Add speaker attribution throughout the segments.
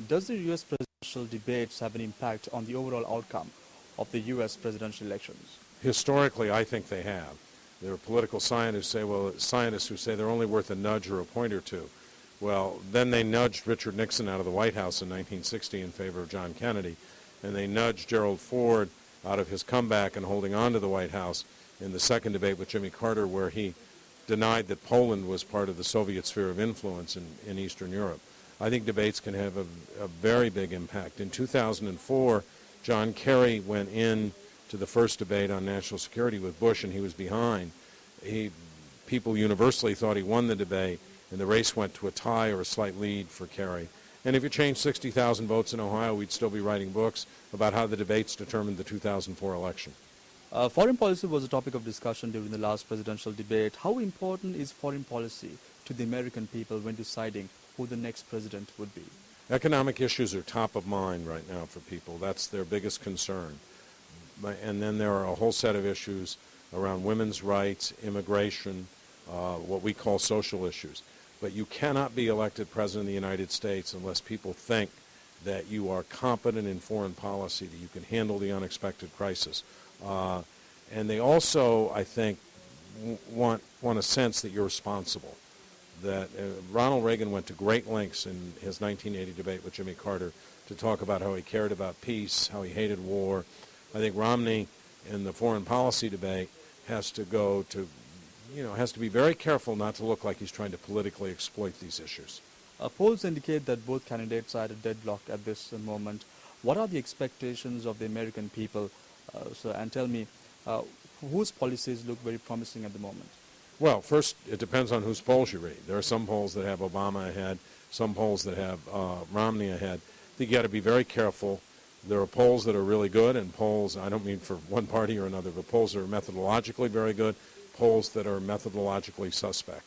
Speaker 1: Does the U.S. presidential debates have an impact on the overall outcome of the U.S. presidential elections?
Speaker 2: Historically, I think they have. There are political scientists who say they're only worth a nudge or a point or two. Well, then they nudged Richard Nixon out of the White House in 1960 in favor of John Kennedy, and they nudged Gerald Ford out of his comeback and holding on to the White House in the second debate with Jimmy Carter, where he denied that Poland was part of the Soviet sphere of influence in Eastern Europe. I think debates can have a very big impact. In 2004, John Kerry went in to the first debate on national security with Bush, and he was behind. People universally thought he won the debate, and the race went to a tie or a slight lead for Kerry. And if you changed 60,000 votes in Ohio, we'd still be writing books about how the debates determined the 2004 election.
Speaker 1: Foreign policy was a topic of discussion during the last presidential debate. How important is foreign policy to the American people when deciding who the next president would be?
Speaker 2: Economic issues are top of mind right now for people. That's their biggest concern. And then there are a whole set of issues around women's rights, immigration, what we call social issues. But you cannot be elected president of the United States unless people think that you are competent in foreign policy, that you can handle the unexpected crisis. And they also, I think, want a sense that you're responsible. That Ronald Reagan went to great lengths in his 1980 debate with Jimmy Carter to talk about how he cared about peace, how he hated war. I think Romney in the foreign policy debate has to be very careful not to look like he's trying to politically exploit these issues.
Speaker 1: Polls indicate that both candidates are at a deadlock at this moment. What are the expectations of the American people? And tell me, whose policies look very promising at the moment?
Speaker 2: Well, first, it depends on whose polls you read. There are some polls that have Obama ahead, some polls that have Romney ahead. I think you got to be very careful. There are polls that are really good, and polls, I don't mean for one party or another, but polls that are methodologically very good, polls that are methodologically suspect.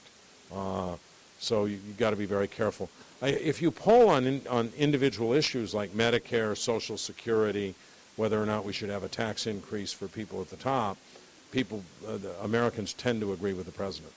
Speaker 2: So you got to be very careful. If you poll on individual issues like Medicare, Social Security, whether or not we should have a tax increase for people at the top, the Americans tend to agree with the president.